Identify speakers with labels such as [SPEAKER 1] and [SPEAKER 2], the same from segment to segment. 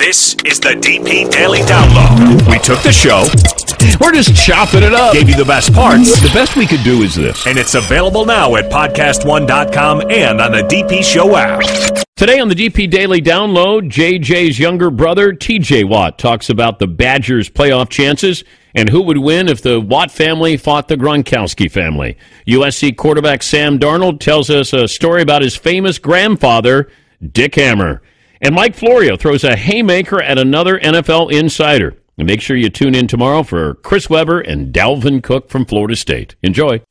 [SPEAKER 1] This is the DP Daily Download. We took the show.
[SPEAKER 2] We're just chopping it up.
[SPEAKER 1] Gave you the best parts.
[SPEAKER 2] The best we could do is this.
[SPEAKER 1] And it's available now at podcast1.com and on the DP Show app.
[SPEAKER 2] Today on the DP Daily Download, JJ's younger brother, TJ Watt, talks about the Badgers' playoff chances and who would win if the Watt family fought the Gronkowski family. USC quarterback Sam Darnold tells us a story about his famous grandfather, Dick Hammer. And Mike Florio throws a haymaker at another NFL insider. And make sure you tune in tomorrow for Chris Webber and Dalvin Cook from Florida State. Enjoy.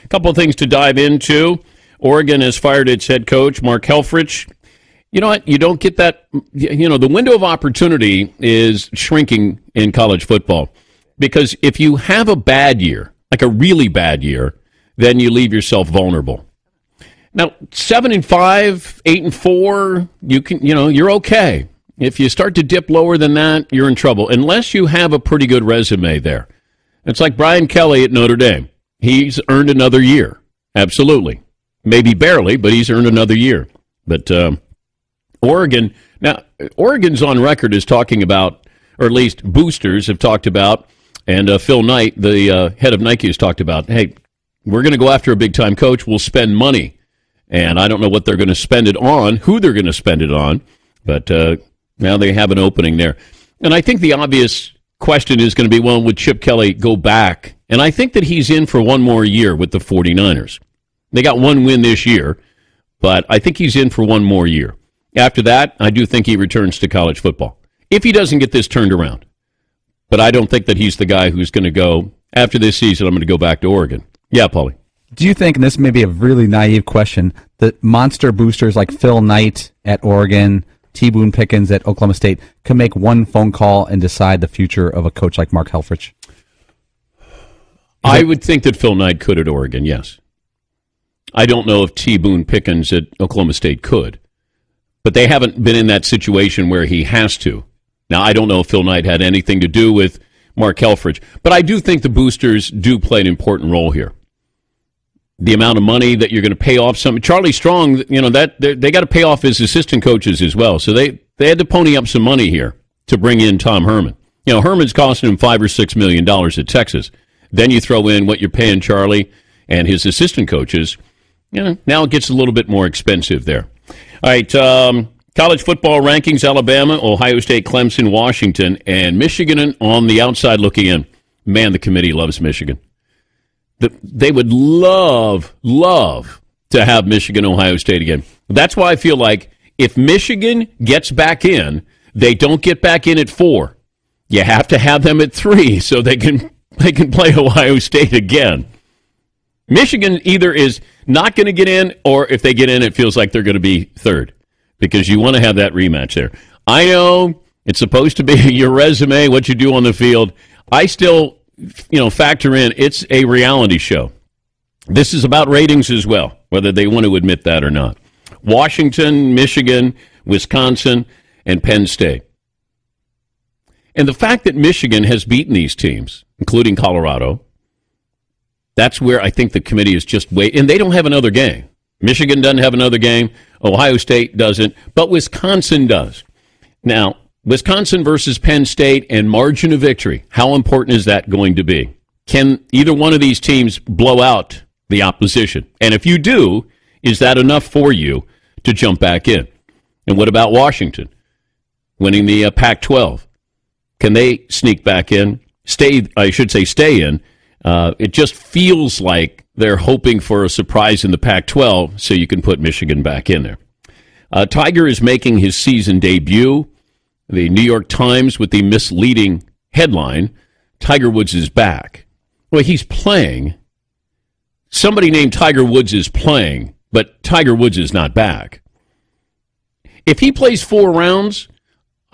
[SPEAKER 2] A couple of things to dive into. Oregon has fired its head coach, Mark Helfrich. You know what? You don't get that. You know, the window of opportunity is shrinking in college football. Because if you have a bad year, like a really bad year, then you leave yourself vulnerable. Now, 7-5, 8-4, you're okay. If you start to dip lower than that, you're in trouble, unless you have a pretty good resume there. It's like Brian Kelly at Notre Dame. He's earned another year. Absolutely. Maybe barely, but he's earned another year. But Oregon's on record as talking about, or at least boosters have talked about, and Phil Knight, the head of Nike, has talked about, hey, we're going to go after a big-time coach. We'll spend money. And I don't know what they're going to spend it on, who they're going to spend it on, but now they have an opening there. And I think the obvious question is going to be, well, would Chip Kelly go back? And I think that he's in for one more year with the 49ers. They got one win this year, but I think he's in for one more year. After that, I do think he returns to college football, if he doesn't get this turned around. But I don't think that he's the guy who's going to go, after this season, I'm going to go back to Oregon. Yeah, Paulie.
[SPEAKER 3] Do you think, and this may be a really naive question, that monster boosters like Phil Knight at Oregon, T. Boone Pickens at Oklahoma State can make one phone call and decide the future of a coach like Mark Helfrich?
[SPEAKER 2] I would think that Phil Knight could at Oregon, yes. I don't know if T. Boone Pickens at Oklahoma State could, but they haven't been in that situation where he has to. Now, I don't know if Phil Knight had anything to do with Mark Helfrich, but I do think the boosters do play an important role here. The amount of money that you're going to pay off some. Charlie Strong, that they got to pay off his assistant coaches as well. So they had to pony up some money here to bring in Tom Herman. Herman's costing him $5 or $6 million at Texas. Then you throw in what you're paying Charlie and his assistant coaches. Now it gets a little bit more expensive there. All right, college football rankings: Alabama, Ohio State, Clemson, Washington, and Michigan on the outside looking in. Man, the committee loves Michigan. They would love to have Michigan, Ohio State again. That's why I feel like if Michigan gets back in, they don't get back in at 4. You have to have them at 3 so they can play Ohio State again. Michigan either is not going to get in, or if they get in, it feels like they're going to be 3rd, because you want to have that rematch there. I know it's supposed to be your resume, what you do on the field. I still factor in, it's a reality show. This is about ratings as well, whether they want to admit that or not. Washington, Michigan, Wisconsin, and Penn State. And the fact that Michigan has beaten these teams, including Colorado, that's where I think the committee is just waiting. And they don't have another game. Michigan doesn't have another game. Ohio State doesn't. But Wisconsin does. Now, Wisconsin versus Penn State and margin of victory. How important is that going to be? Can either one of these teams blow out the opposition? And if you do, is that enough for you to jump back in? And what about Washington winning the Pac-12? Can they sneak back in? Stay in. It just feels like they're hoping for a surprise in the Pac-12 so you can put Michigan back in there. Tiger is making his season debut. The New York Times with the misleading headline, Tiger Woods is back. Well, he's playing. Somebody named Tiger Woods is playing, but Tiger Woods is not back. If he plays 4 rounds,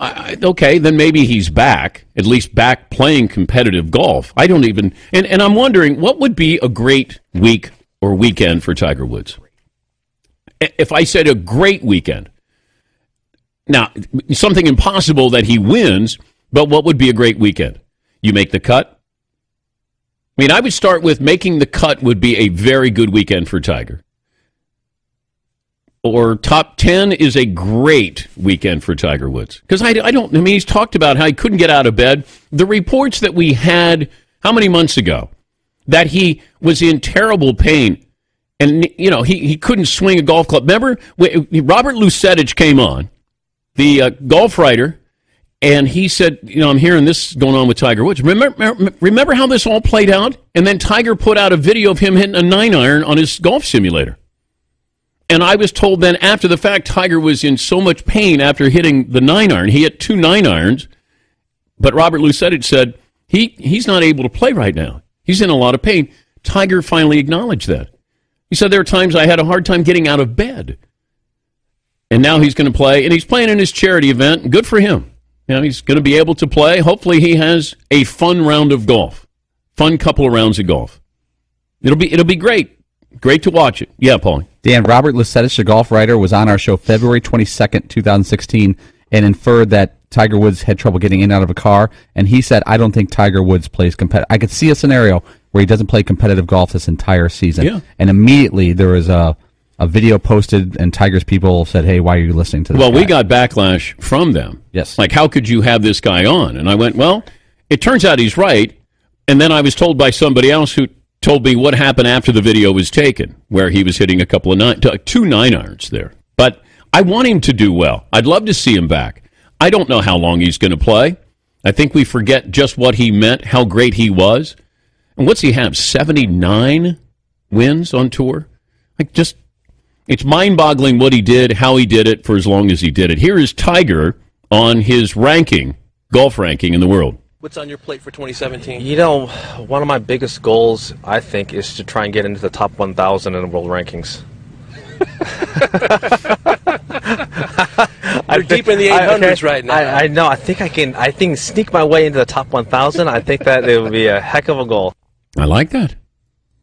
[SPEAKER 2] okay, then maybe he's back, at least back playing competitive golf. I don't even, and I'm wondering, what would be a great week or weekend for Tiger Woods? If I said a great weekend, now, something impossible that he wins, but what would be a great weekend? You make the cut? I mean, I would start with making the cut would be a very good weekend for Tiger. or top 10 is a great weekend for Tiger Woods. Because he's talked about how he couldn't get out of bed. The reports that we had, how many months ago, that he was in terrible pain and, he couldn't swing a golf club. Remember, Robert Lusetich came on, the golf writer, and he said, I'm hearing this going on with Tiger Woods. Remember how this all played out? And then Tiger put out a video of him hitting a 9-iron on his golf simulator. And I was told then after the fact, Tiger was in so much pain after hitting the 9-iron. He hit 2 9-irons, but Robert Lusetich said he's not able to play right now. He's in a lot of pain. Tiger finally acknowledged that. He said, there are times I had a hard time getting out of bed. And now he's going to play, and he's playing in his charity event. Good for him. He's going to be able to play. Hopefully he has a fun round of golf. Fun couple of rounds of golf. It'll be great. Great to watch it. Yeah, Paulie.
[SPEAKER 3] Dan, Robert Lusetich, the golf writer, was on our show February 22nd, 2016, and inferred that Tiger Woods had trouble getting in and out of a car, and he said, I don't think Tiger Woods plays competitive. I could see a scenario where he doesn't play competitive golf this entire season.
[SPEAKER 2] Yeah.
[SPEAKER 3] And immediately there was a video posted, and Tiger's people said, hey, why are you listening to this guy?
[SPEAKER 2] We got backlash from them.
[SPEAKER 3] Yes.
[SPEAKER 2] Like, how could you have this guy on? And I went, well, it turns out he's right. And then I was told by somebody else who told me what happened after the video was taken, where he was hitting a couple of 2 9-irons there. But I want him to do well. I'd love to see him back. I don't know how long he's going to play. I think we forget just what he meant, how great he was. And what's he have, 79 wins on tour? It's mind-boggling what he did, how he did it, for as long as he did it. Here is Tiger on his golf ranking in the world.
[SPEAKER 4] What's on your plate for 2017?
[SPEAKER 5] One of my biggest goals, I think, is to try and get into the top 1,000 in the world rankings.
[SPEAKER 4] You're deep in the 800s right now.
[SPEAKER 5] I know. I think I can sneak my way into the top 1,000. I think that it would be a heck of a goal.
[SPEAKER 2] I like that. A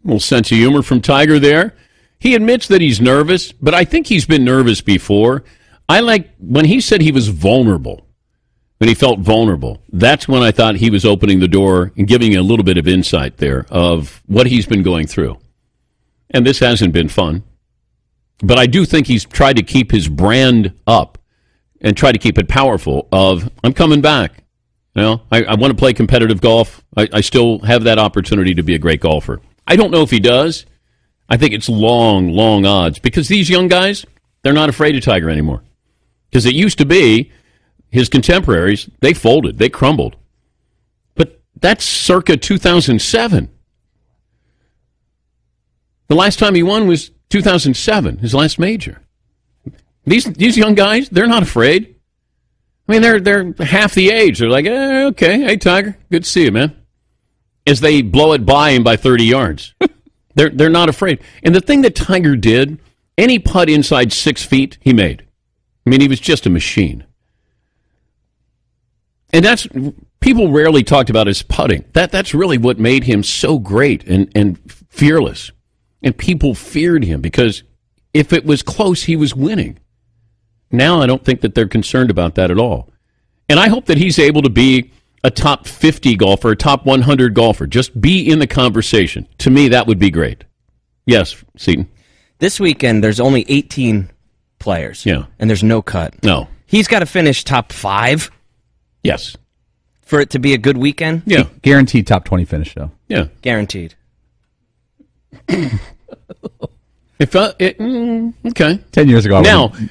[SPEAKER 2] little sense of humor from Tiger there. He admits that he's nervous, but I think he's been nervous before. I like when he said he was vulnerable. When he felt vulnerable, that's when I thought he was opening the door and giving a little bit of insight there of what he's been going through. And this hasn't been fun. But I do think he's tried to keep his brand up and try to keep it powerful of, I'm coming back. I want to play competitive golf. I still have that opportunity to be a great golfer. I don't know if he does. I think it's long, long odds because these young guys, they're not afraid of Tiger anymore. Because it used to be his contemporaries, they folded, they crumbled. But that's circa 2007. The last time he won was 2007, his last major. These young guys, they're not afraid. I mean, they're half the age. They're like, okay, hey, Tiger, good to see you, man. As they blow it by him by 30 yards. They're not afraid. And the thing that Tiger did, any putt inside 6 feet, he made. I mean, he was just a machine. And people rarely talked about his putting. That's really what made him so great and fearless. And people feared him because if it was close, he was winning. Now I don't think that they're concerned about that at all. And I hope that he's able to be a top 50 golfer, a top 100 golfer. Just be in the conversation. To me, that would be great. Yes, Seton.
[SPEAKER 6] This weekend, there's only 18 players.
[SPEAKER 2] Yeah.
[SPEAKER 6] And there's no cut.
[SPEAKER 2] No.
[SPEAKER 6] He's got to finish top 5.
[SPEAKER 2] Yes.
[SPEAKER 6] For it to be a good weekend?
[SPEAKER 2] Yeah.
[SPEAKER 3] Guaranteed top 20 finish, though.
[SPEAKER 2] Yeah.
[SPEAKER 6] Guaranteed.
[SPEAKER 2] Okay.
[SPEAKER 3] 10 years ago.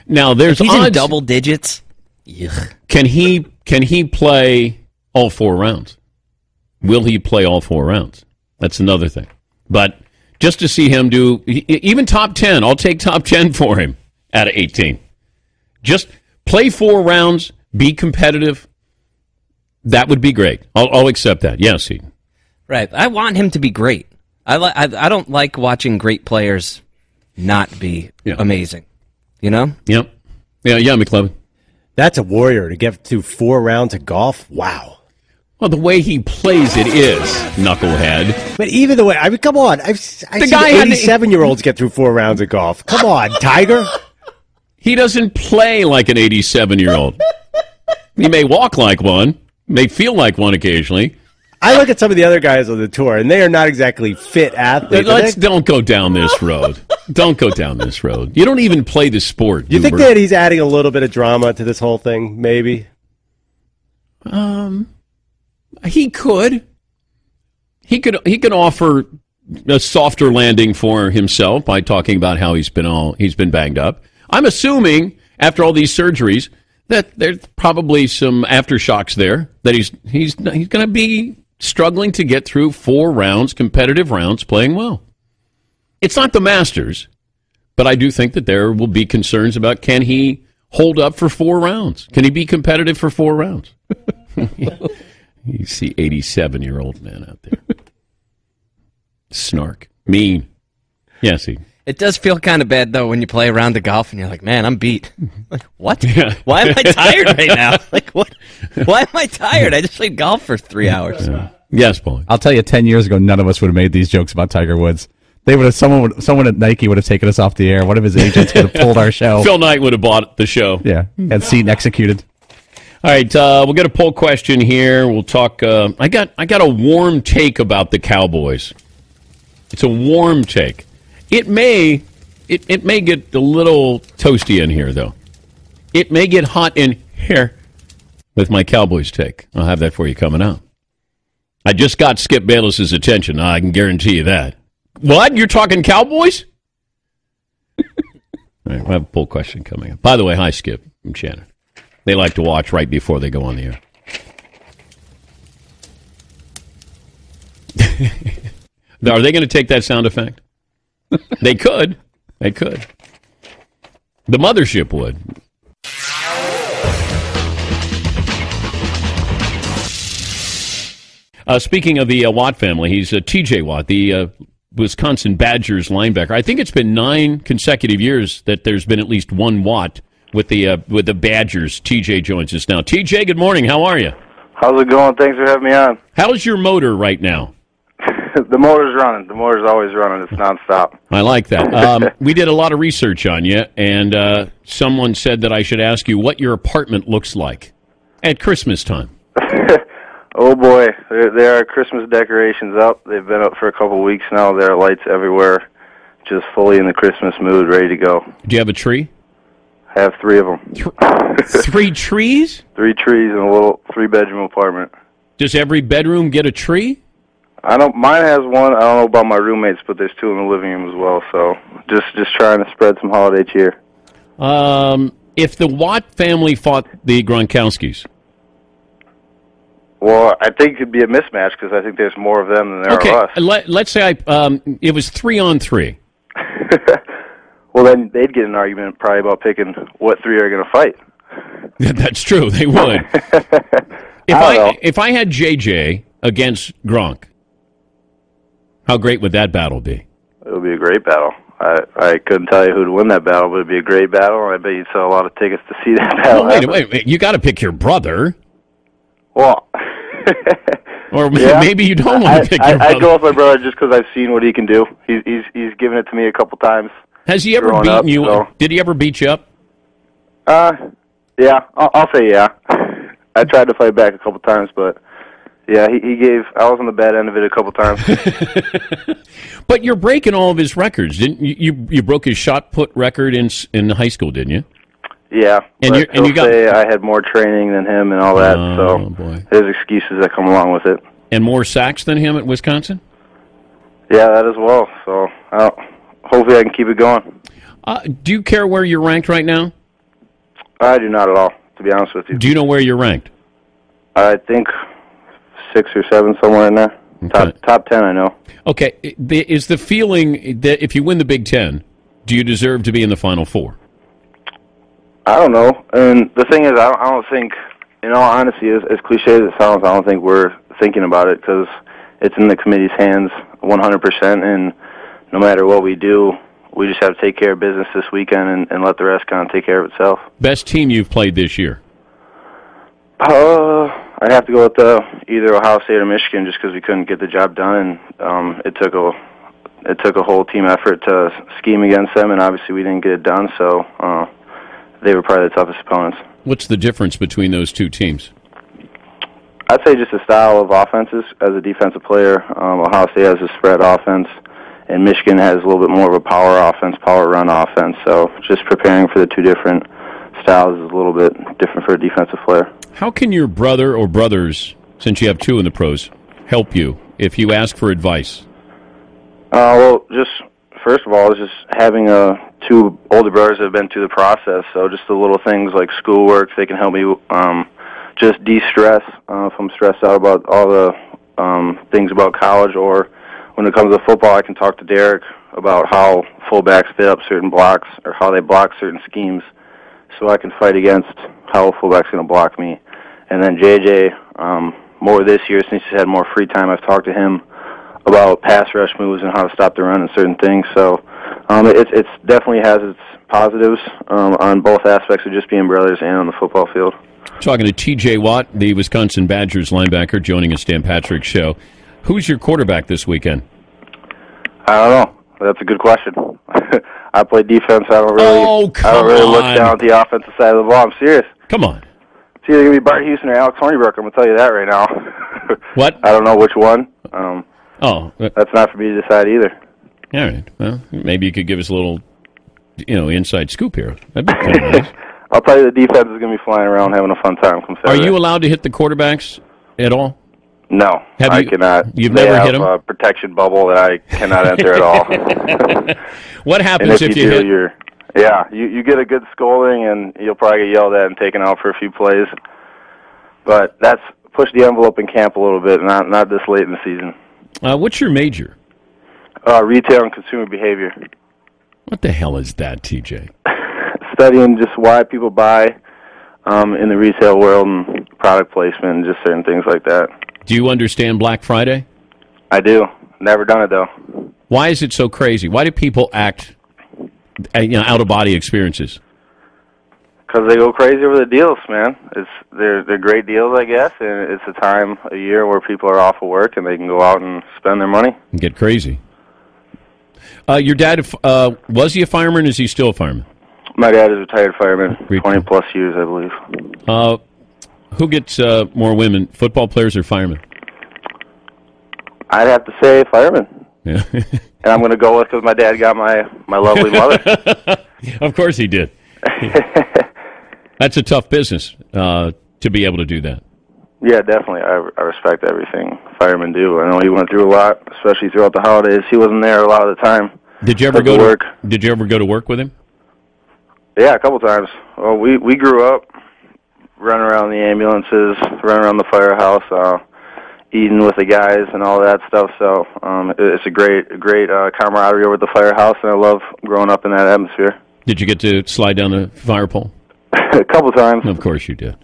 [SPEAKER 2] Now there's
[SPEAKER 6] he's
[SPEAKER 2] odds.
[SPEAKER 6] in double digits. Yuck.
[SPEAKER 2] Can he play all 4 rounds? Will he play all 4 rounds? That's another thing. But just to see him do even top 10, I'll take top 10 for him out of 18. Just play 4 rounds, be competitive. That would be great. I'll accept that. Yes, Seton.
[SPEAKER 6] Right. I want him to be great. I don't like watching great players not be amazing. You know?
[SPEAKER 2] Yep. Yeah, McLevin.
[SPEAKER 7] That's a warrior to get through 4 rounds of golf. Wow.
[SPEAKER 2] Well, the way he plays it is, knucklehead.
[SPEAKER 7] But even the way, I mean, come on. I've seen 87-year-olds get through 4 rounds of golf. Come on, Tiger.
[SPEAKER 2] He doesn't play like an 87-year-old. He may walk like one, may feel like one occasionally.
[SPEAKER 7] I look at some of the other guys on the tour, and they are not exactly fit athletes.
[SPEAKER 2] Don't go down this road. Don't go down this road. You don't even play the sport.
[SPEAKER 7] You think that he's adding a little bit of drama to this whole thing, maybe?
[SPEAKER 2] He could. He could offer a softer landing for himself by talking about how he's been banged up. I'm assuming after all these surgeries that there's probably some aftershocks there, that he's going to be struggling to get through 4 rounds, competitive rounds, playing well. It's not the Masters, but I do think that there will be concerns about, can he hold up for 4 rounds? Can he be competitive for 4 rounds? You see 87-year-old man out there. Snark. Mean. Yes,
[SPEAKER 6] It does feel kind of bad, though, when you play a round of golf and you're like, man, I'm beat. Like, what? Yeah. Why am I tired right now? Like, what? Why am I tired? I just played golf for 3 hours.
[SPEAKER 2] Yeah. Yes, Paul.
[SPEAKER 3] I'll tell you, 10 years ago, none of us would have made these jokes about Tiger Woods. Someone at Nike would have taken us off the air. One of his agents would have pulled our show.
[SPEAKER 2] Phil Knight would have bought the show.
[SPEAKER 3] Yeah, and seen executed.
[SPEAKER 2] All right, we'll get a poll question here. We'll talk. I got a warm take about the Cowboys. It's a warm take. It may get a little toasty in here, though. It may get hot in here with my Cowboys take. I'll have that for you coming out. I just got Skip Bayless's attention. I can guarantee you that. What? You're talking Cowboys? All right, we'll have a poll question coming up. By the way, hi, Skip. I'm Shannon. They like to watch right before they go on the air. Are they going to take that sound effect? They could. They could. The mothership would. Speaking of the Watt family, he's T.J. Watt, the Wisconsin Badgers linebacker. I think it's been 9 consecutive years that there's been at least one Watt with the Badgers. T.J. joins us now. T.J., good morning. How are you?
[SPEAKER 8] How's it going? Thanks for having me on.
[SPEAKER 2] How's your motor right now?
[SPEAKER 8] The motor's running. The motor's always running. It's nonstop.
[SPEAKER 2] I like that. We did a lot of research on you, and someone said that I should ask you what your apartment looks like at Christmas time.
[SPEAKER 8] Oh, boy. There are Christmas decorations up. They've been up for a couple weeks now. There are lights everywhere, just fully in the Christmas mood, ready to go.
[SPEAKER 2] Do you have a tree?
[SPEAKER 8] I have 3 of them.
[SPEAKER 2] 3 trees?
[SPEAKER 8] 3 trees in a little 3-bedroom apartment.
[SPEAKER 2] Does every bedroom get a tree?
[SPEAKER 8] Mine has one. I don't know about my roommates, but there's 2 in the living room as well. So just trying to spread some holiday cheer.
[SPEAKER 2] If the Watt family fought the Gronkowskis.
[SPEAKER 8] Well, I think it'd be a mismatch because I think there's more of them than there are us.
[SPEAKER 2] Let's say it was 3-on-3.
[SPEAKER 8] Well, then they'd get an argument probably about picking what 3 are going to fight.
[SPEAKER 2] That's true. They would. If I had JJ against Gronk, how great would that battle be?
[SPEAKER 8] It would be a great battle. I couldn't tell you who'd win that battle, but it'd be a great battle. I bet you'd sell a lot of tickets to see that battle.
[SPEAKER 2] Well, wait. You got to pick your brother.
[SPEAKER 8] Well,
[SPEAKER 2] or maybe you don't want to pick your brother.
[SPEAKER 8] I'd go with my brother just because I've seen what he can do. He's given it to me a couple times.
[SPEAKER 2] Has he ever beaten you? So. Did he ever beat you up?
[SPEAKER 8] Yeah, I'll say yeah. I tried to fight back a couple times, but yeah, he gave. I was on the bad end of it a couple times.
[SPEAKER 2] But you're breaking all of his records, didn't you? You broke his shot put record in high school, didn't you?
[SPEAKER 8] Yeah,
[SPEAKER 2] and you got.
[SPEAKER 8] Say I had more training than him and all that. So
[SPEAKER 2] boy.
[SPEAKER 8] There's excuses that come along with it.
[SPEAKER 2] And more sacks than him at Wisconsin.
[SPEAKER 8] Yeah, that as well. So hopefully I can keep it going.
[SPEAKER 2] Do you care where you're ranked right now?
[SPEAKER 8] I do not at all, to be honest with you.
[SPEAKER 2] Do you know where you're ranked?
[SPEAKER 8] I think 6 or 7, somewhere in there. Okay. Top 10, I know.
[SPEAKER 2] Okay. Is the feeling that if you win the Big Ten, do you deserve to be in the Final Four?
[SPEAKER 8] I don't know. And the thing is, I don't think, in all honesty, as cliche as it sounds, I don't think we're thinking about it because it's in the committee's hands 100%, and no matter what we do, we just have to take care of business this weekend and let the rest kind of take care of itself.
[SPEAKER 2] Best team you've played this year?
[SPEAKER 8] I'd have to go with either Ohio State or Michigan just because we couldn't get the job done, and it took a whole team effort to scheme against them, and obviously we didn't get it done, so they were probably the toughest opponents.
[SPEAKER 2] What's the difference between those 2 teams?
[SPEAKER 8] I'd say just the style of offenses as a defensive player. Ohio State has a spread offense, and Michigan has a little bit more of a power offense, power run offense. So just preparing for the two different styles is a little bit different for a defensive player.
[SPEAKER 2] How can your brother or brothers, since you have two in the pros, help you if you ask for advice?
[SPEAKER 8] Well, just first of all, just having two older brothers that have been through the process. So just the little things like schoolwork, they can help me just de-stress if I'm stressed out about all the things about college. Or when it comes to football, I can talk to Derek about how fullbacks fit up certain blocks or how they block certain schemes, so I can fight against how a fullback's going to block me. And then JJ, more this year since he's had more free time, I've talked to him about pass rush moves and how to stop the run and certain things. So it's definitely has its positives on both aspects of just being brothers and on the football field.
[SPEAKER 2] Talking to T.J. Watt, the Wisconsin Badgers linebacker, joining us Dan Patrick Show. Who's your quarterback this weekend?
[SPEAKER 8] I don't know. That's a good question. I play defense. I don't really look down at the offensive side of the ball. I'm serious.
[SPEAKER 2] Come on.
[SPEAKER 8] It's either going to be Bart Houston or Alex Hornibrook. I'm going to tell you that right now.
[SPEAKER 2] What?
[SPEAKER 8] I don't know which one.
[SPEAKER 2] That's
[SPEAKER 8] not for me to decide either.
[SPEAKER 2] All right. Well, maybe you could give us a little, inside scoop here. That'd be kind of nice.
[SPEAKER 8] I'll tell you the defense is going to be flying around having a fun time come Saturday.
[SPEAKER 2] Are you allowed to hit the quarterbacks at all?
[SPEAKER 8] No, I cannot.
[SPEAKER 2] You've never hit them?
[SPEAKER 8] A protection bubble that I cannot enter at all.
[SPEAKER 2] What happens if you hit?
[SPEAKER 8] You get a good scolding, and you'll probably get yelled at and taken out for a few plays. But that's push the envelope in camp a little bit, not this late in the season.
[SPEAKER 2] What's your major?
[SPEAKER 8] Retail and consumer behavior.
[SPEAKER 2] What the hell is that, TJ?
[SPEAKER 8] Studying just why people buy in the retail world and product placement and just certain things like that.
[SPEAKER 2] Do you understand Black Friday?
[SPEAKER 8] I do. Never done it, though.
[SPEAKER 2] Why is it so crazy? Why do people act out-of-body experiences?
[SPEAKER 8] Because they go crazy over the deals, man. They're great deals, I guess, and it's a time of year where people are off of work and they can go out and spend their money.
[SPEAKER 2] And get crazy. Your dad, was he a fireman, or is he still a fireman?
[SPEAKER 8] My dad is a retired fireman, 20-plus years, I believe.
[SPEAKER 2] Who gets more women, football players or firemen?
[SPEAKER 8] I'd have to say firemen.
[SPEAKER 2] Yeah.
[SPEAKER 8] And I'm going to go with because my dad got my lovely mother.
[SPEAKER 2] Of course he did. That's a tough business to be able to do that.
[SPEAKER 8] Yeah, definitely. I respect everything firemen do. I know he went through a lot, especially throughout the holidays. He wasn't there a lot of the time.
[SPEAKER 2] Did you ever go to work? Did you ever go to work with him?
[SPEAKER 8] Yeah, a couple times. Well, we grew up running around the ambulances, running around the firehouse, eating with the guys and all that stuff. So it's a great camaraderie over at the firehouse, and I love growing up in that atmosphere.
[SPEAKER 2] Did you get to slide down the fire pole?
[SPEAKER 8] A couple times.
[SPEAKER 2] Of course you did.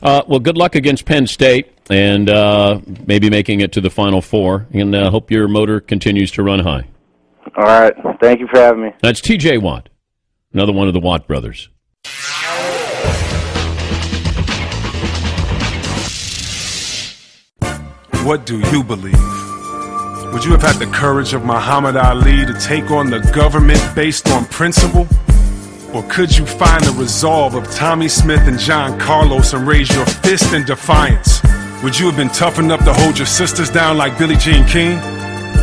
[SPEAKER 2] Well, good luck against Penn State, and maybe making it to the Final Four, and hope your motor continues to run high.
[SPEAKER 8] All right. Thank you for having me.
[SPEAKER 2] That's T.J. Watt, another one of the Watt brothers.
[SPEAKER 9] What do you believe? Would you have had the courage of Muhammad Ali to take on the government based on principle? Or could you find the resolve of Tommy Smith and John Carlos and raise your fist in defiance? Would you have been tough enough to hold your sisters down like Billie Jean King?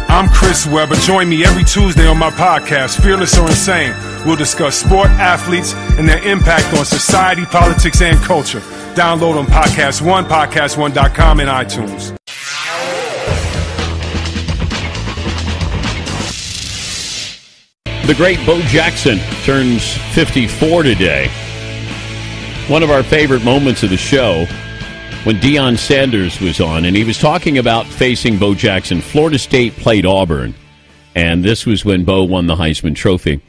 [SPEAKER 9] I'm Chris Webber. Join me every Tuesday on my podcast, Fearless or Insane. We'll discuss sport, athletes, and their impact on society, politics, and culture. Download on Podcast One, podcast1.com, and iTunes.
[SPEAKER 2] The great Bo Jackson turns 54 today. One of our favorite moments of the show when Deion Sanders was on, and he was talking about facing Bo Jackson. Florida State played Auburn, and this was when Bo won the Heisman Trophy.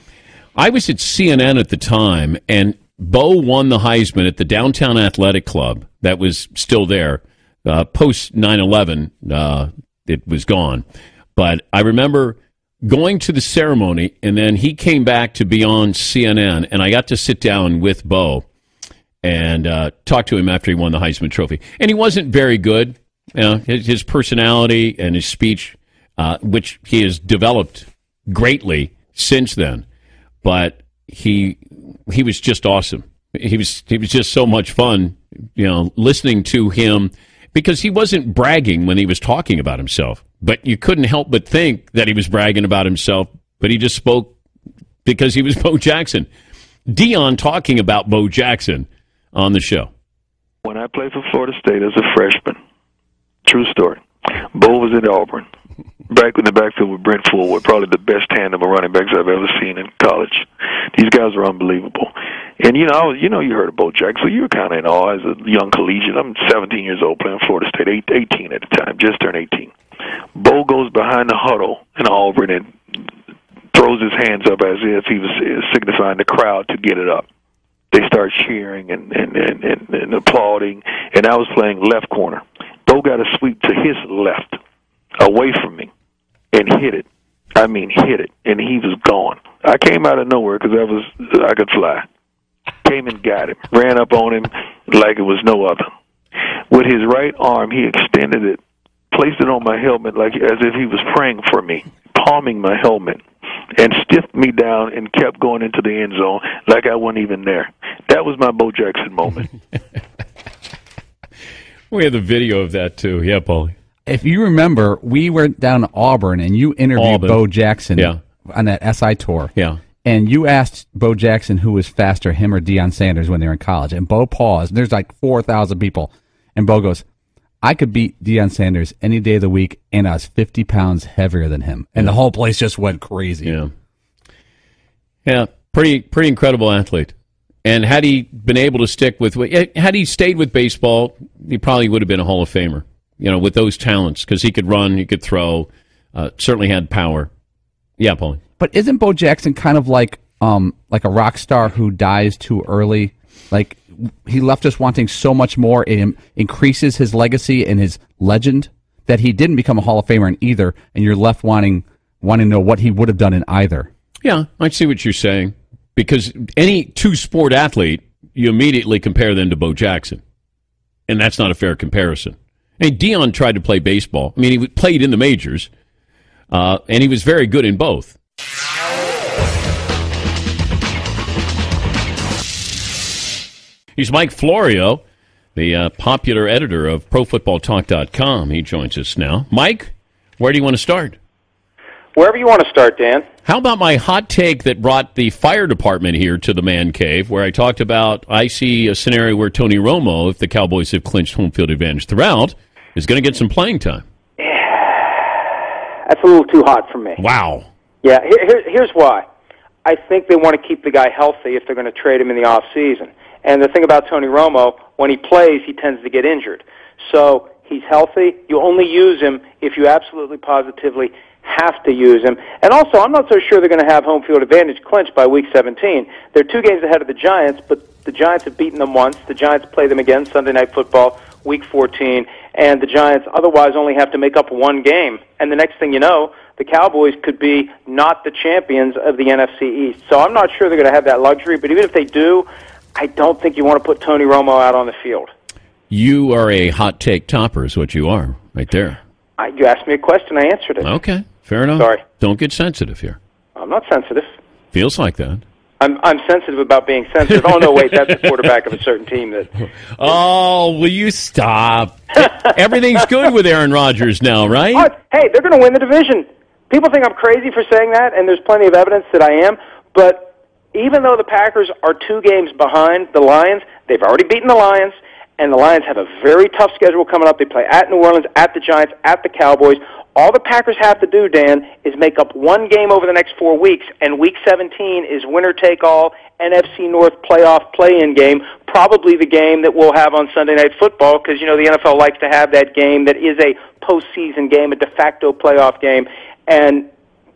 [SPEAKER 2] I was at CNN at the time, and Bo won the Heisman at the Downtown Athletic Club that was still there. Post 9/11, it was gone. But I remember going to the ceremony, and then he came back to be on CNN, and I got to sit down with Bo and talk to him after he won the Heisman Trophy. And he wasn't very good. His personality and his speech, which he has developed greatly since then, but he was just awesome. He was just so much fun listening to him, because he wasn't bragging when he was talking about himself, but you couldn't help but think that he was bragging about himself, but he just spoke because he was Bo Jackson. Dion talking about Bo Jackson on the show.
[SPEAKER 10] When I played for Florida State as a freshman, true story, Bo was at Auburn. Back in the backfield with Brent Fullwood, probably the best tandem of running backs I've ever seen in college. These guys are unbelievable. And, you heard of Bo Jackson, so you were kind of in awe as a young collegiate. I'm 17 years old playing Florida State, 18 at the time, just turned 18. Bo goes behind the huddle in Auburn and throws his hands up as if he was signifying the crowd to get it up. They start cheering and applauding, and I was playing left corner. Bo got a sweep to his left, away from me, and hit it. I mean, hit it, and he was gone. I came out of nowhere because I could fly. Came and got him, ran up on him like it was no other. With his right arm, he extended it, placed it on my helmet like as if he was praying for me, palming my helmet, and stiffed me down and kept going into the end zone like I wasn't even there. That was my Bo Jackson moment.
[SPEAKER 2] We have the video of that, too. Yeah, Paulie.
[SPEAKER 3] If you remember, we went down to Auburn, and you interviewed Bo Jackson on that SI tour.
[SPEAKER 2] Yeah.
[SPEAKER 3] And you asked Bo Jackson who was faster, him or Deion Sanders, when they were in college. And Bo paused. And there's like 4,000 people. And Bo goes, I could beat Deion Sanders any day of the week, and I was 50 pounds heavier than him. And the whole place just went crazy.
[SPEAKER 2] Yeah. Yeah, pretty incredible athlete. And had he been able to stick with, had he stayed with baseball, he probably would have been a Hall of Famer, with those talents, because he could run, he could throw, certainly had power. Yeah, Paulie.
[SPEAKER 3] But isn't Bo Jackson kind of like a rock star who dies too early? Like, he left us wanting so much more. It increases his legacy and his legend that he didn't become a Hall of Famer in either, and you're left wanting to know what he would have done in either. Yeah,
[SPEAKER 2] I see what you're saying. Because any two-sport athlete, you immediately compare them to Bo Jackson. And that's not a fair comparison. Dion tried to play baseball. I mean, he played in the majors, and he was very good in both. He's Mike Florio, the popular editor of ProFootballTalk.com. He joins us now. Mike, where do you want to start?
[SPEAKER 11] Wherever you want to start, Dan.
[SPEAKER 2] How about my hot take that brought the fire department here to the man cave, where I talked about I see a scenario where Tony Romo, if the Cowboys have clinched home field advantage throughout, is going to get some playing time?
[SPEAKER 11] That's a little too hot for me.
[SPEAKER 2] Wow.
[SPEAKER 11] Yeah, here's why. I think they want to keep the guy healthy if they're going to trade him in the off season. And the thing about Tony Romo, when he plays, he tends to get injured. So he's healthy. You only use him if you absolutely positively have to use him. And also, I'm not so sure they're going to have home field advantage clinched by Week 17. They're 2 games ahead of the Giants, but the Giants have beaten them once. The Giants play them again Sunday Night Football, Week 14, and the Giants otherwise only have to make up 1 game. And the next thing you know, the Cowboys could be not the champions of the NFC East. So I'm not sure they're going to have that luxury, but even if they do, I don't think you want to put Tony Romo out on the field.
[SPEAKER 2] You are a hot take topper is what you are right there.
[SPEAKER 11] You asked me a question, I answered it.
[SPEAKER 2] Okay, fair enough.
[SPEAKER 11] Sorry.
[SPEAKER 2] Don't get sensitive here.
[SPEAKER 11] I'm not sensitive.
[SPEAKER 2] Feels like that.
[SPEAKER 11] I'm sensitive about being sensitive. Oh, no, wait, that's the quarterback of a certain team.
[SPEAKER 2] Oh, will you stop? Everything's good with Aaron Rodgers now, right?
[SPEAKER 11] Oh, hey, they're going to win the division. People think I'm crazy for saying that, and there's plenty of evidence that I am, but even though the Packers are 2 games behind the Lions, they've already beaten the Lions, and the Lions have a very tough schedule coming up. They play at New Orleans, at the Giants, at the Cowboys. All the Packers have to do, Dan, is make up 1 game over the next 4 weeks, and Week 17 is winner-take-all NFC North playoff play-in game, probably the game that we'll have on Sunday Night Football, because, the NFL likes to have that game that is a postseason game, a de facto playoff game, and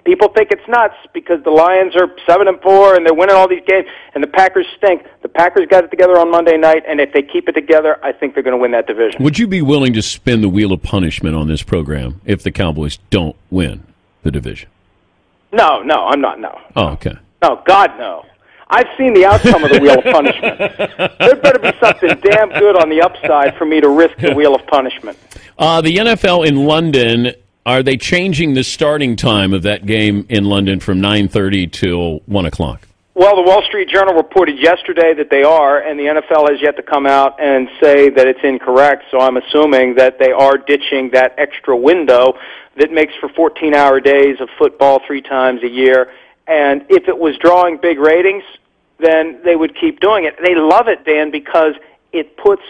[SPEAKER 11] people think it's nuts because the Lions are 7-4 and they're winning all these games, and the Packers stink. The Packers got it together on Monday night, and if they keep it together, I think they're going to win that division.
[SPEAKER 2] Would you be willing to spin the wheel of punishment on this program if the Cowboys don't win the division?
[SPEAKER 11] No, I'm not, no.
[SPEAKER 2] Oh, okay.
[SPEAKER 11] No, God, no. I've seen the outcome of the wheel of punishment. There better be something damn good on the upside for me to risk the wheel of punishment.
[SPEAKER 2] The NFL in London, are they changing the starting time of that game in London from 9:30 till 1 o'clock?
[SPEAKER 11] Well, the Wall Street Journal reported yesterday that they are, and the NFL has yet to come out and say that it's incorrect, so I'm assuming that they are ditching that extra window that makes for 14-hour days of football 3 times a year. And if it was drawing big ratings, then they would keep doing it. They love it, Dan, because it puts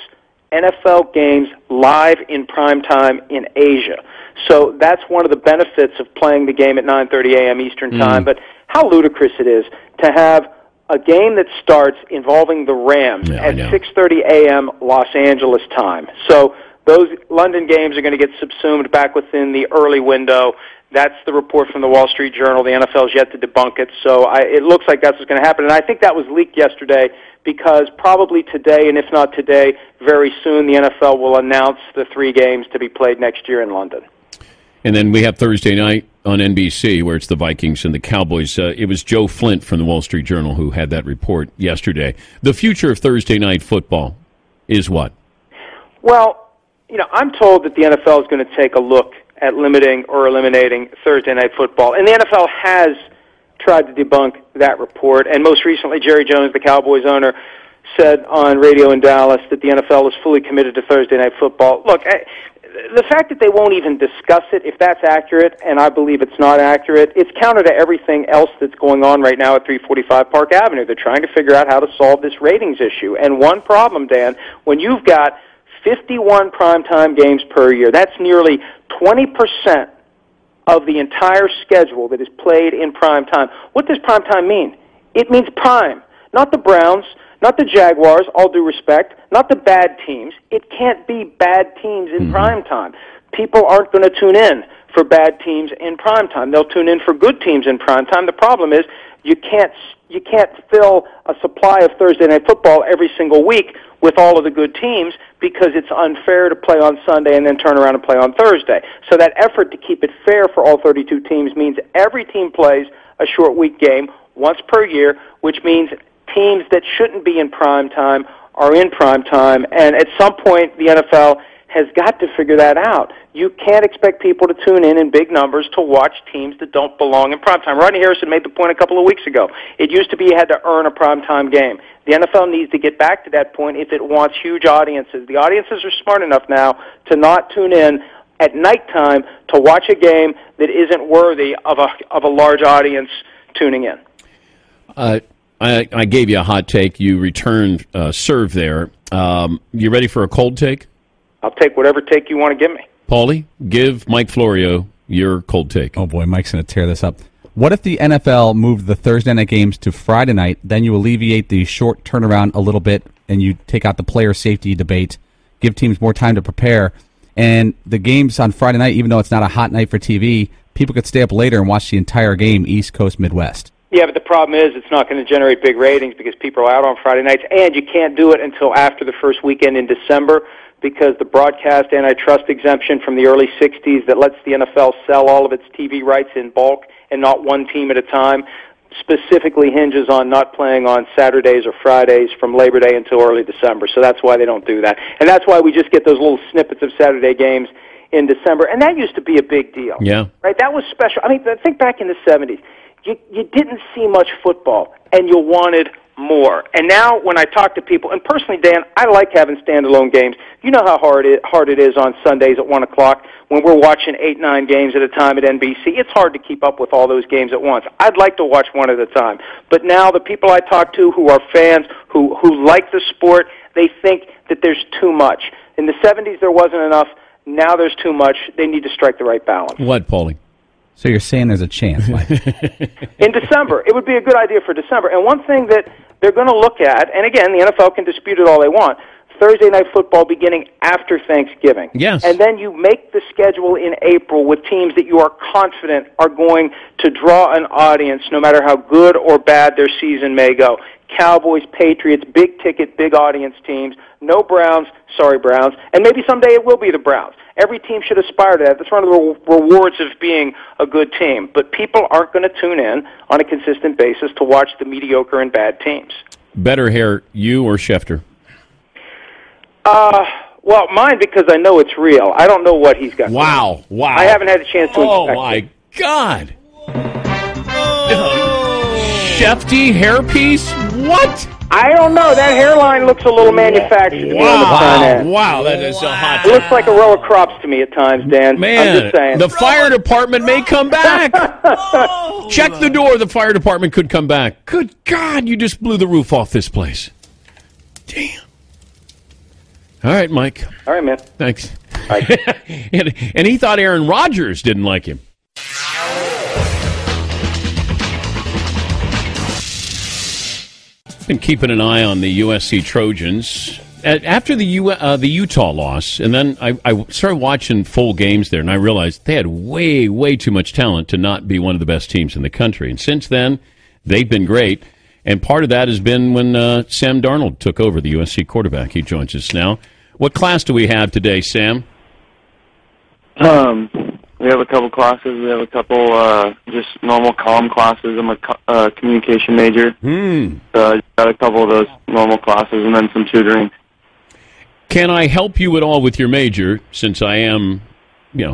[SPEAKER 11] NFL games live in prime time in Asia. So that's one of the benefits of playing the game at 9:30 a.m. Eastern Time. But how ludicrous it is to have a game that starts involving the Rams at 6:30 a.m. Los Angeles time. So those London games are going to get subsumed back within the early window. That's the report from the Wall Street Journal. The NFL's yet to debunk it. So it looks like that's what's going to happen. And I think that was leaked yesterday because probably today, and if not today, very soon the NFL will announce the 3 games to be played next year in London.
[SPEAKER 2] And then we have Thursday night on NBC where it's the Vikings and the Cowboys. It was Joe Flint from the Wall Street Journal who had that report yesterday. The future of Thursday night football is what?
[SPEAKER 11] Well, I'm told that the NFL is going to take a look at limiting or eliminating Thursday night football. And the NFL has tried to debunk that report. And most recently, Jerry Jones, the Cowboys owner, said on radio in Dallas that the NFL is fully committed to Thursday night football. Look, the fact that they won't even discuss it, if that's accurate, and I believe it's not accurate, it's counter to everything else that's going on right now at 345 Park Avenue. They're trying to figure out how to solve this ratings issue. And one problem, Dan, when you've got 51 primetime games per year, that's nearly 20% of the entire schedule that is played in prime time. What does prime time mean? It means prime, not the Browns, not the Jaguars, all due respect, not the bad teams. It can't be bad teams in prime time. People aren't going to tune in for bad teams in prime time. They'll tune in for good teams in prime time. The problem is you can't fill a supply of Thursday night football every single week with all of the good teams because it's unfair to play on Sunday and then turn around and play on Thursday. So that effort to keep it fair for all 32 teams means every team plays a short week game once per year, which means teams that shouldn't be in prime time are in prime time. And at some point, the NFL has got to figure that out. You can't expect people to tune in big numbers to watch teams that don't belong in primetime. Rodney Harrison made the point a couple of weeks ago. It used to be you had to earn a primetime game. The NFL needs to get back to that point if it wants huge audiences. The audiences are smart enough now to not tune in at nighttime to watch a game that isn't worthy of a large audience tuning in.
[SPEAKER 2] I gave you a hot take. You returned serve there. You ready for a cold take?
[SPEAKER 11] I'll take whatever take you want to give me.
[SPEAKER 2] Paulie, give Mike Florio your cold take.
[SPEAKER 3] Oh, boy, Mike's going to tear this up. What if the NFL moved the Thursday night games to Friday night, then you alleviate the short turnaround a little bit, and you take out the player safety debate, give teams more time to prepare, and the games on Friday night, even though it's not a hot night for TV, people could stay up later and watch the entire game, East Coast, Midwest.
[SPEAKER 11] Yeah, but the problem is it's not going to generate big ratings because people are out on Friday nights, and you can't do it until after the first weekend in December because the broadcast antitrust exemption from the early 60s that lets the NFL sell all of its TV rights in bulk and not one team at a time specifically hinges on not playing on Saturdays or Fridays from Labor Day until early December. So that's why they don't do that. And that's why we just get those little snippets of Saturday games in December. And that used to be a big deal.
[SPEAKER 2] Yeah.
[SPEAKER 11] Right? That was special. I mean, think back in the 70s. You didn't see much football, and you wanted more. And now when I talk to people, and personally, Dan, I like having standalone games. You know how hard it is on Sundays at 1 o'clock when we're watching 8-9 games at a time at NBC. It's hard to keep up with all those games at once. I'd like to watch one at a time. But now the people I talk to who are fans, who like the sport, they think that there's too much. In the 70s, there wasn't enough. Now there's too much. They need to strike the right balance.
[SPEAKER 2] What, Paulie?
[SPEAKER 3] So you're saying there's a chance, Mike?
[SPEAKER 11] In December. It would be a good idea for December. And one thing that they're going to look at, and again, the NFL can dispute it all they want, Thursday night football beginning after Thanksgiving.
[SPEAKER 2] Yes.
[SPEAKER 11] And then you make the schedule in April with teams that you are confident are going to draw an audience no matter how good or bad their season may go. Cowboys, Patriots, big ticket, big audience teams. No Browns, sorry Browns. And maybe someday it will be the Browns. Every team should aspire to that. That's one of the rewards of being a good team. But people aren't going to tune in on a consistent basis to watch the mediocre and bad teams.
[SPEAKER 2] Better hair, you or Schefter?
[SPEAKER 11] Well, mine because I know it's real. I don't know what he's got.
[SPEAKER 2] Wow.
[SPEAKER 11] I haven't had a chance to inspect it.
[SPEAKER 2] Oh, my God. Shefty hairpiece? What?
[SPEAKER 11] I don't know. That hairline looks a little manufactured to me on the front end.
[SPEAKER 2] Wow, that is a hot.
[SPEAKER 11] It looks like a row of crops to me at times, Dan.
[SPEAKER 2] Man,
[SPEAKER 11] I'm just saying.
[SPEAKER 2] the fire department may come back. Check the door. The fire department could come back. Good God, you just blew the roof off this place. Damn. All right, Mike.
[SPEAKER 11] All right, man.
[SPEAKER 2] Thanks.
[SPEAKER 11] All right.
[SPEAKER 2] and he thought Aaron Rodgers didn't like him. Been keeping an eye on the USC Trojans after the Utah loss, and then I started watching full games there, and I realized they had way too much talent to not be one of the best teams in the country. And since then, they've been great. And part of that has been when Sam Darnold took over, the USC quarterback. He joins us now. What class do we have today, Sam?
[SPEAKER 8] We have a couple classes. We have a couple just normal comm classes. I'm a communication major. So I got a couple of those normal classes and then some tutoring.
[SPEAKER 2] Can I help you at all with your major, since I am,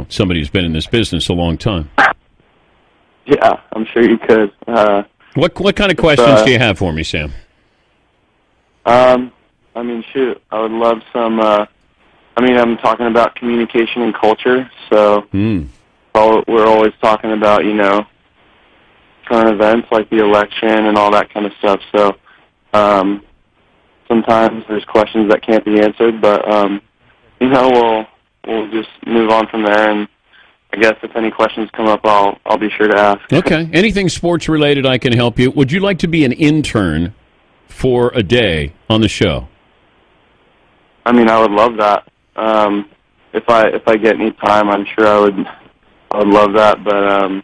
[SPEAKER 2] somebody who's been in this business a long time?
[SPEAKER 8] Yeah, I'm sure you could.
[SPEAKER 2] What kind of questions do you have for me, Sam?
[SPEAKER 8] Shoot, I would love some. I'm talking about communication and culture, so we're always talking about, current events like the election and all that kind of stuff. So sometimes there's questions that can't be answered, but we'll just move on from there. And I guess if any questions come up, I'll be sure to ask.
[SPEAKER 2] Okay. Anything sports related, I can help you. Would you like to be an intern for a day on the show?
[SPEAKER 8] I would love that. If I get any time, I'm sure I would love that. But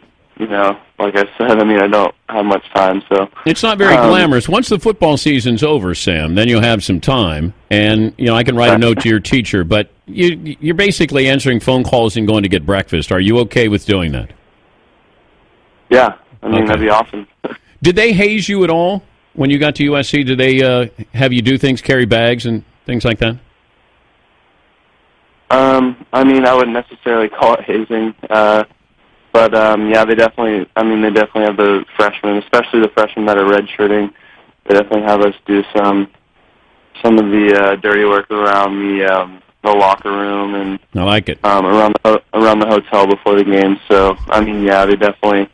[SPEAKER 8] like I said, I don't have much time, so
[SPEAKER 2] it's not very glamorous. Once the football season's over, Sam, then you'll have some time, and I can write a note to your teacher. But you're basically answering phone calls and going to get breakfast. Are you okay with doing that?
[SPEAKER 8] Yeah, that'd be awesome.
[SPEAKER 2] Did they haze you at all when you got to USC? Did they have you do things, carry bags and things like that?
[SPEAKER 8] I wouldn't necessarily call it hazing, but yeah, they definitely have the freshmen, especially the freshmen that are redshirting. They definitely have us do some of the dirty work around the locker room and
[SPEAKER 2] I like it
[SPEAKER 8] around the hotel before the game. So yeah, they definitely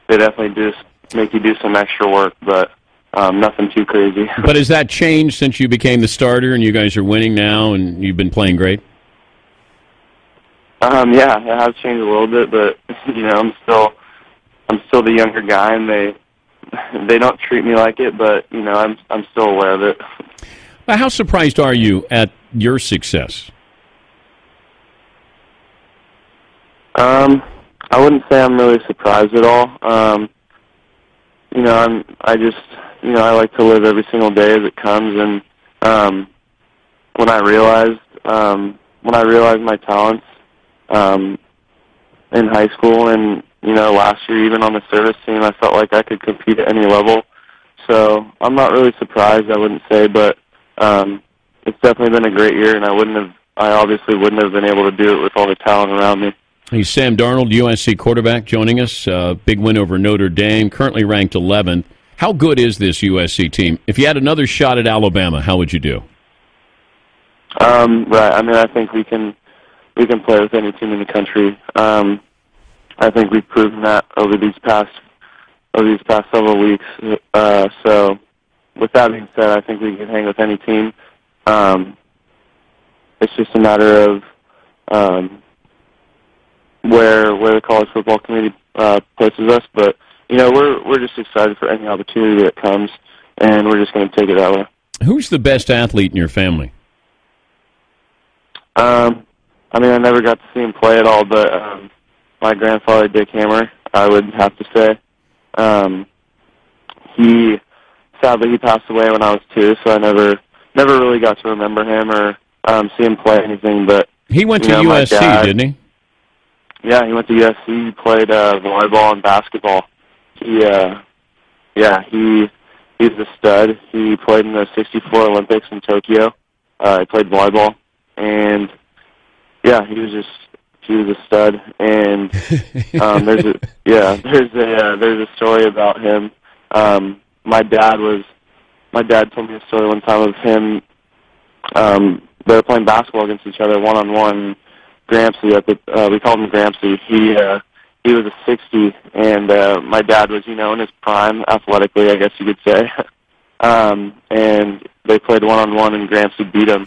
[SPEAKER 8] do make you do some extra work, but nothing too crazy.
[SPEAKER 2] But has that changed since you became the starter and you guys are winning now and you've been playing great?
[SPEAKER 8] Yeah, it has changed a little bit, but I'm still the younger guy, and they don't treat me like it, but I'm still aware of it.
[SPEAKER 2] How surprised are you at your success?
[SPEAKER 8] I wouldn't say I'm really surprised at all. I like to live every single day as it comes, and when I realized my talents in high school and, last year even on the service team, I felt like I could compete at any level. So I'm not really surprised, I wouldn't say, but it's definitely been a great year, and I obviously wouldn't have been able to do it with all the talent around me.
[SPEAKER 2] He's Sam Darnold, USC quarterback, joining us. Big win over Notre Dame, currently ranked 11th. How good is this USC team? If you had another shot at Alabama, how would you do?
[SPEAKER 8] Right. I think we can play with any team in the country. I think we've proven that over these past several weeks. So, with that being said, I think we can hang with any team. It's just a matter of where the college football committee places us. But we're just excited for any opportunity that comes, and we're just going to take it that way.
[SPEAKER 2] Who's the best athlete in your family?
[SPEAKER 8] I never got to see him play at all, but my grandfather, Dick Hammer, I would have to say. Sadly, he passed away when I was 2, so I never really got to remember him or see him play anything. But
[SPEAKER 2] he went to USC, didn't he?
[SPEAKER 8] Yeah, he went to USC. He played volleyball and basketball. He's a stud. He played in the '64 Olympics in Tokyo. He played volleyball, and yeah, he was a stud. And there's a story about him. my dad told me a story one time of him. They were playing basketball against each other one-on-one. Grampsy, we called him Grampsy. He was a 60, and my dad was, in his prime athletically, I guess you could say. And they played one-on-one, and Grampsy beat him.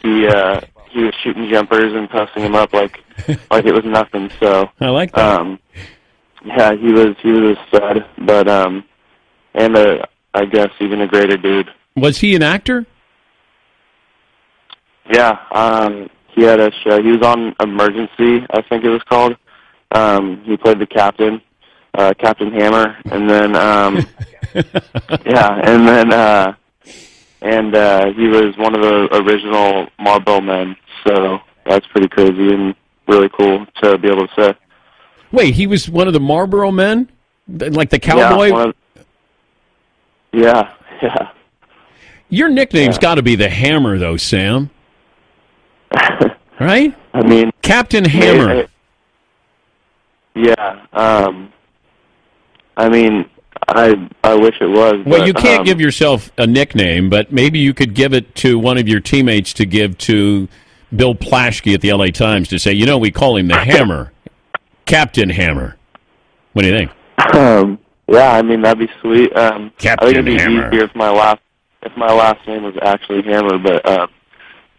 [SPEAKER 8] He was shooting jumpers and posting him up like it was nothing. So
[SPEAKER 2] I like that.
[SPEAKER 8] Yeah, he was a stud, but I guess even a greater dude.
[SPEAKER 2] Was he an actor?
[SPEAKER 8] Yeah, he had a show. He was on Emergency, I think it was called. He played the captain, Captain Hammer, and then he was one of the original Marlboro Men. So that's pretty crazy and really cool to be able to say.
[SPEAKER 2] Wait, he was one of the Marlboro Men, like the cowboy.
[SPEAKER 8] Yeah.
[SPEAKER 2] Your nickname's got to be the Hammer, though, Sam. Right?
[SPEAKER 8] I mean,
[SPEAKER 2] Captain Hammer.
[SPEAKER 8] Yeah. I mean, I wish it was.
[SPEAKER 2] Well, you can't give yourself a nickname, but maybe you could give it to one of your teammates to give to Bill Plaschke at the LA Times to say, we call him the Hammer, Captain Hammer. What do you think?
[SPEAKER 8] Yeah, I mean, that'd be sweet.
[SPEAKER 2] Captain
[SPEAKER 8] I think it'd be
[SPEAKER 2] Hammer.
[SPEAKER 8] easier if my last name was actually Hammer, but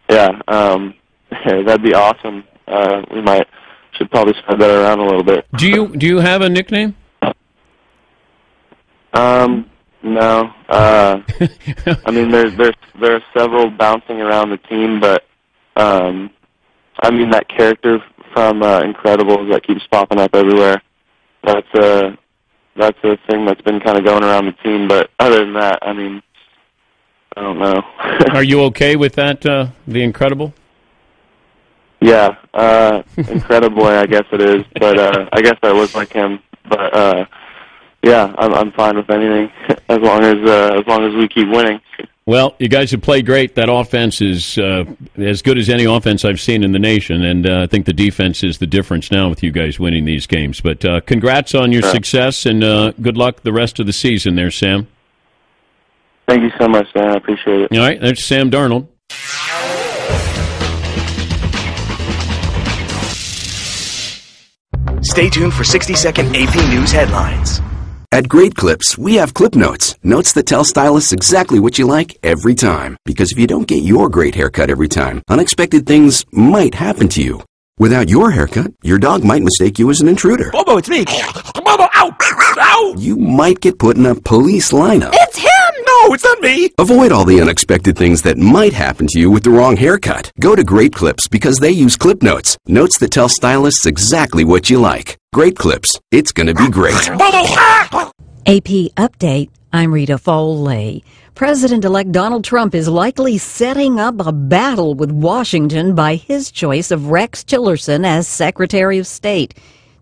[SPEAKER 8] that'd be awesome. We should probably spread that around a little bit.
[SPEAKER 2] Do you have a nickname?
[SPEAKER 8] No. I mean, there are several bouncing around the team, but I mean that character from Incredibles that keeps popping up everywhere. That's a thing that's been kind of going around the team. But other than that, I mean, I don't know.
[SPEAKER 2] Are you okay with that? The Incredible?
[SPEAKER 8] Yeah, Incredible, I guess it is. But I guess I look like him. But yeah, I'm fine with anything as long as we keep winning.
[SPEAKER 2] Well, you guys have played great. That offense is as good as any offense I've seen in the nation, and I think the defense is the difference now with you guys winning these games. But congrats on your success, and good luck the rest of the season there, Sam.
[SPEAKER 8] Thank you so much, man. I appreciate it.
[SPEAKER 2] All right, there's Sam Darnold.
[SPEAKER 12] Stay tuned for 60-second AP News headlines.
[SPEAKER 13] At Great Clips, we have clip notes. Notes that tell stylists exactly what you like every time. Because if you don't get your great haircut every time, unexpected things might happen to you. Without your haircut, your dog might mistake you as an intruder.
[SPEAKER 12] Bobo, it's me. Bobo, ow! Ow!
[SPEAKER 13] You might get put in a police lineup.
[SPEAKER 12] It's him! No, it's not me!
[SPEAKER 13] Avoid all the unexpected things that might happen to you with the wrong haircut. Go to Great Clips because they use clip notes. Notes that tell stylists exactly what you like. Great Clips. It's gonna be great.
[SPEAKER 14] AP Update. I'm Rita Foley. President-elect Donald Trump is likely setting up a battle with Washington by his choice of Rex Tillerson as Secretary of State.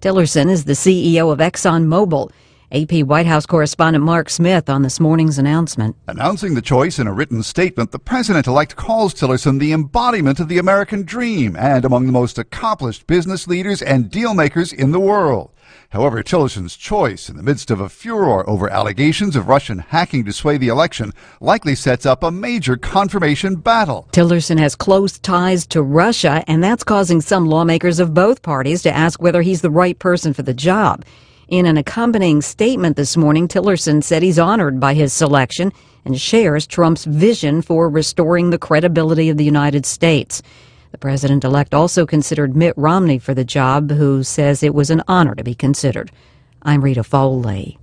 [SPEAKER 14] Tillerson is the CEO of ExxonMobil. AP White House correspondent Mark Smith on this morning's announcement.
[SPEAKER 15] Announcing the choice in a written statement, the president-elect calls Tillerson the embodiment of the American dream and among the most accomplished business leaders and deal makers in the world. However, Tillerson's choice in the midst of a furor over allegations of Russian hacking to sway the election likely sets up a major confirmation battle.
[SPEAKER 14] Tillerson has close ties to Russia, and that's causing some lawmakers of both parties to ask whether he's the right person for the job. In an accompanying statement this morning, Tillerson said he's honored by his selection and shares Trump's vision for restoring the credibility of the United States. The president-elect also considered Mitt Romney for the job, who says it was an honor to be considered. I'm Rita Foley.